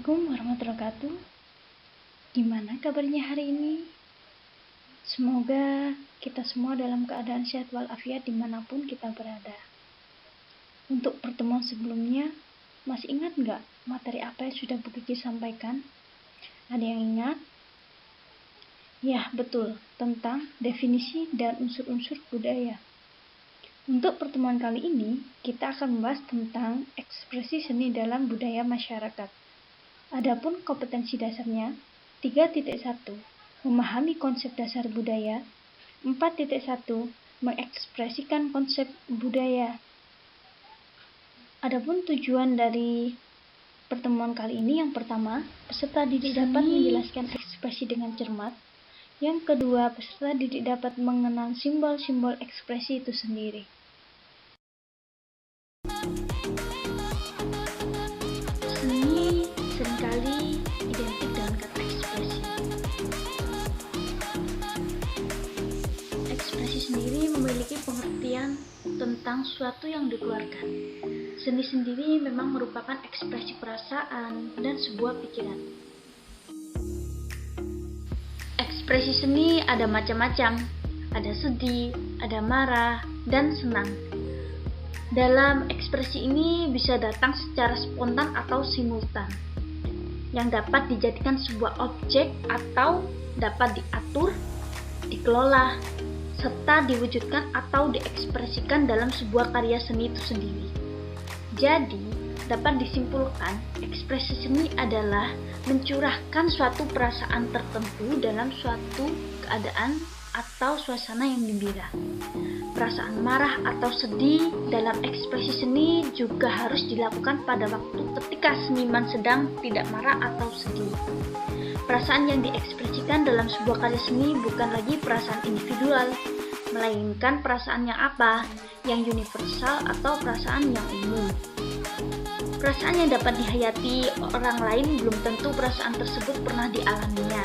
Assalamualaikum warahmatullahi wabarakatuh. Gimana kabarnya hari ini? Semoga kita semua dalam keadaan sehat walafiat dimanapun kita berada. Untuk pertemuan sebelumnya, masih ingat nggak materi apa yang sudah Bu Kiki sampaikan? Ada yang ingat? Ya, betul, tentang definisi dan unsur-unsur budaya. Untuk pertemuan kali ini, kita akan membahas tentang ekspresi seni dalam budaya masyarakat. Adapun kompetensi dasarnya 3.1 memahami konsep dasar budaya, 4.1 mengekspresikan konsep budaya. Adapun tujuan dari pertemuan kali ini, yang pertama, peserta didik dapat menjelaskan ekspresi dengan cermat. Yang kedua, peserta didik dapat mengenal simbol-simbol ekspresi itu sendiri. Seni seringkali identik dengan kata ekspresi. Ekspresi sendiri memiliki pengertian tentang sesuatu yang dikeluarkan. Seni sendiri memang merupakan ekspresi perasaan dan sebuah pikiran. Ekspresi seni ada macam-macam, ada sedih, ada marah, dan senang. Dalam ekspresi ini bisa datang secara spontan atau simultan, yang dapat dijadikan sebuah objek atau dapat diatur, dikelola, serta diwujudkan atau diekspresikan dalam sebuah karya seni itu sendiri. Jadi, dapat disimpulkan, ekspresi seni adalah mencurahkan suatu perasaan tertentu dalam suatu keadaan atau suasana yang gembira. Perasaan marah atau sedih dalam ekspresi seni juga harus dilakukan pada waktu ketika seniman sedang tidak marah atau sedih. Perasaan yang diekspresikan dalam sebuah karya seni bukan lagi perasaan individual, melainkan perasaan yang apa? Yang universal atau perasaan yang umum. Perasaan yang dapat dihayati orang lain belum tentu perasaan tersebut pernah dialaminya.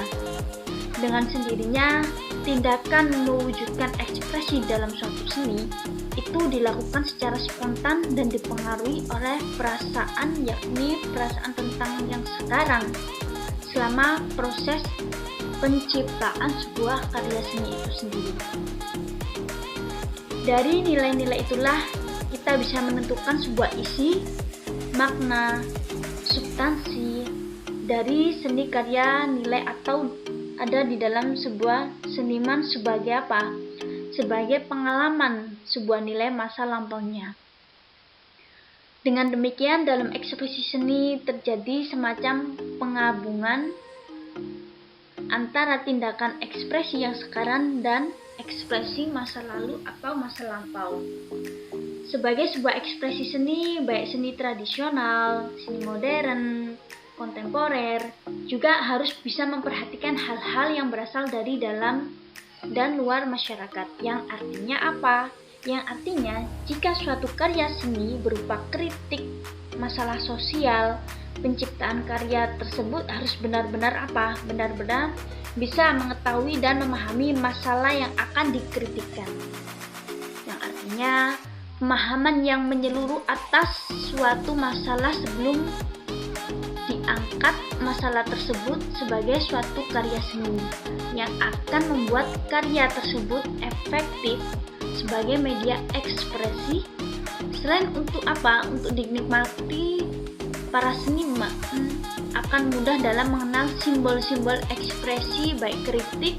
Dengan sendirinya, tindakan mewujudkan ekspresi dalam suatu seni itu dilakukan secara spontan dan dipengaruhi oleh perasaan, yakni perasaan tentang yang sekarang selama proses penciptaan sebuah karya seni itu sendiri. Dari nilai-nilai itulah kita bisa menentukan sebuah isi, makna, substansi dari seni karya nilai atau ada di dalam sebuah seniman sebagai apa? Sebagai pengalaman sebuah nilai masa lampaunya. Dengan demikian, dalam ekspresi seni terjadi semacam penggabungan antara tindakan ekspresi yang sekarang dan ekspresi masa lalu atau masa lampau. Sebagai sebuah ekspresi seni, baik seni tradisional, seni modern, kontemporer, juga harus bisa memperhatikan hal-hal yang berasal dari dalam dan luar masyarakat. Yang artinya apa? Yang artinya, jika suatu karya seni berupa kritik masalah sosial, penciptaan karya tersebut harus benar-benar apa? Benar-benar bisa mengetahui dan memahami masalah yang akan dikritikkan. Yang artinya, pemahaman yang menyeluruh atas suatu masalah sebelum diangkat masalah tersebut sebagai suatu karya seni yang akan membuat karya tersebut efektif sebagai media ekspresi. Selain untuk apa? Untuk dinikmati, para seniman akan mudah dalam mengenal simbol-simbol ekspresi baik kritik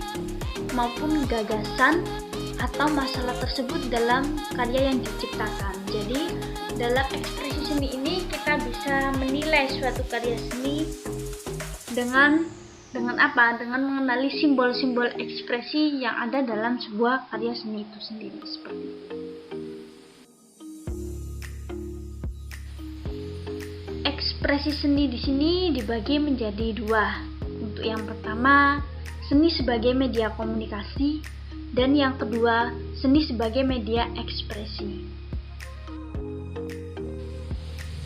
maupun gagasan atau masalah tersebut dalam karya yang diciptakan. Jadi, dalam ekspresi seni ini kita bisa menilai suatu karya seni dengan apa? Dengan mengenali simbol-simbol ekspresi yang ada dalam sebuah karya seni itu sendiri, seperti itu. Ekspresi seni di sini dibagi menjadi dua. Untuk yang pertama, seni sebagai media komunikasi, dan yang kedua, seni sebagai media ekspresi.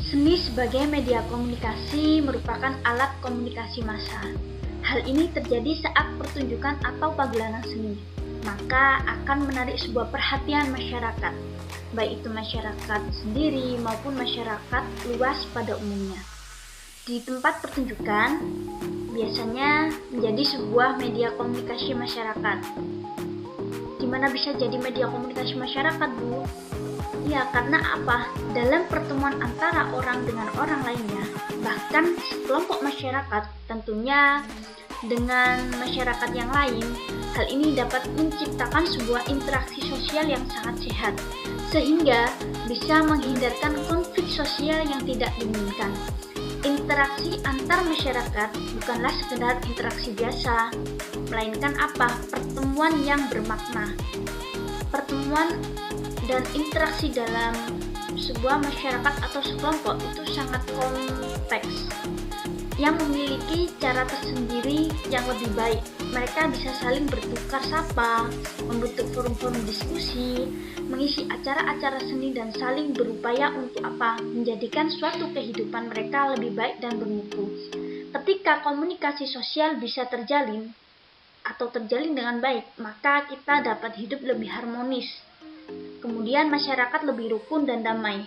Seni sebagai media komunikasi merupakan alat komunikasi massa. Hal ini terjadi saat pertunjukan atau pagelaran seni, maka akan menarik sebuah perhatian masyarakat, baik itu masyarakat sendiri maupun masyarakat luas pada umumnya. di tempat pertunjukan biasanya menjadi sebuah media komunikasi masyarakat. Gimana bisa jadi media komunikasi masyarakat, Bu? Ya, karena apa? Dalam pertemuan antara orang dengan orang lainnya, bahkan sekelompok masyarakat tentunya dengan masyarakat yang lain, hal ini dapat menciptakan sebuah interaksi sosial yang sangat sehat, sehingga bisa menghindarkan konflik sosial yang tidak diinginkan. Interaksi antar masyarakat bukanlah sekedar interaksi biasa, melainkan apa? Pertemuan yang bermakna. Pertemuan dan interaksi dalam sebuah masyarakat atau sekelompok itu sangat kompleks, yang memiliki cara tersendiri yang lebih baik. Mereka bisa saling bertukar sapa, membentuk forum-forum diskusi, mengisi acara-acara seni dan saling berupaya untuk apa? Menjadikan suatu kehidupan mereka lebih baik dan bermutu. Ketika komunikasi sosial bisa terjalin dengan baik, maka kita dapat hidup lebih harmonis. Kemudian masyarakat lebih rukun dan damai.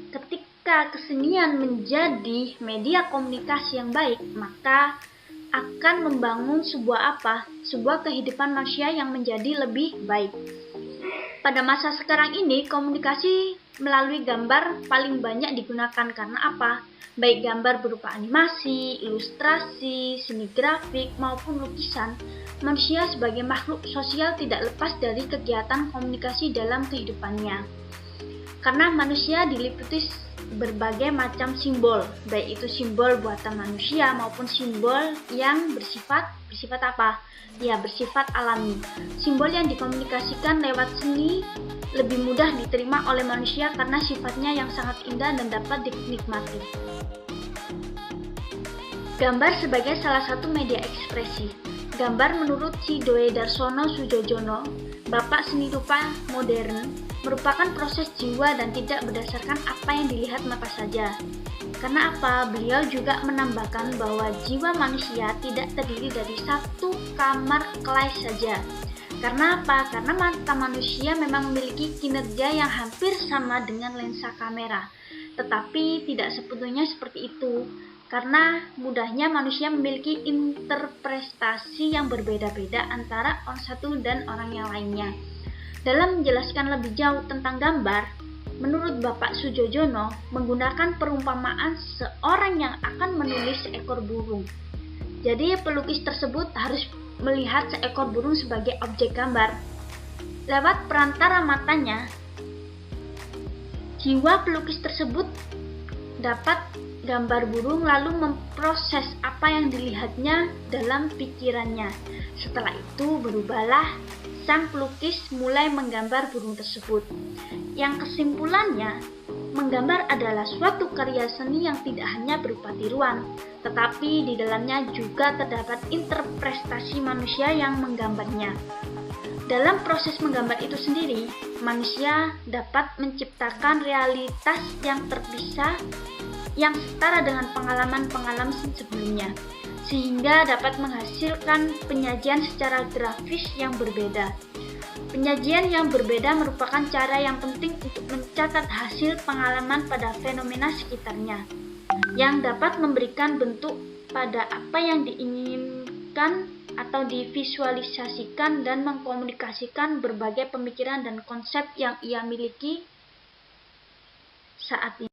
Ketika kesenian menjadi media komunikasi yang baik, maka akan membangun sebuah kehidupan manusia yang menjadi lebih baik. Pada masa sekarang ini, komunikasi melalui gambar paling banyak digunakan karena apa? Baik gambar berupa animasi, ilustrasi, seni grafik, maupun lukisan, manusia sebagai makhluk sosial tidak lepas dari kegiatan komunikasi dalam kehidupannya. Karena manusia diliputi berbagai macam simbol, baik itu simbol buatan manusia maupun simbol yang bersifat apa? Ya, bersifat alami. Simbol yang dikomunikasikan lewat seni lebih mudah diterima oleh manusia karena sifatnya yang sangat indah dan dapat dinikmati. Gambar sebagai salah satu media ekspresi. Gambar menurut Cidoe Darsono Sujojono, Bapak Seni Rupa Modern, merupakan proses jiwa dan tidak berdasarkan apa yang dilihat mata saja. Karena apa? Beliau juga menambahkan bahwa jiwa manusia tidak terdiri dari satu kamar kelai saja. Karena apa? Karena mata manusia memang memiliki kinerja yang hampir sama dengan lensa kamera. Tetapi tidak sepenuhnya seperti itu. Karena mudahnya manusia memiliki interpretasi yang berbeda-beda antara orang satu dan orang yang lainnya. Dalam menjelaskan lebih jauh tentang gambar, menurut Bapak Sujojono menggunakan perumpamaan seorang yang akan menulis seekor burung. Jadi pelukis tersebut harus melihat seekor burung sebagai objek gambar. Lewat perantara matanya, jiwa pelukis tersebut dapat gambar burung lalu memproses apa yang dilihatnya dalam pikirannya. Setelah itu berubahlah sang pelukis mulai menggambar burung tersebut. Yang kesimpulannya, menggambar adalah suatu karya seni yang tidak hanya berupa tiruan, tetapi di dalamnya juga terdapat interpretasi manusia yang menggambarnya. Dalam proses menggambar itu sendiri, manusia dapat menciptakan realitas yang terpisah yang setara dengan pengalaman-pengalaman sebelumnya, sehingga dapat menghasilkan penyajian secara grafis yang berbeda. Penyajian yang berbeda merupakan cara yang penting untuk mencatat hasil pengalaman pada fenomena sekitarnya, yang dapat memberikan bentuk pada apa yang diinginkan atau divisualisasikan dan mengkomunikasikan berbagai pemikiran dan konsep yang ia miliki saat ini.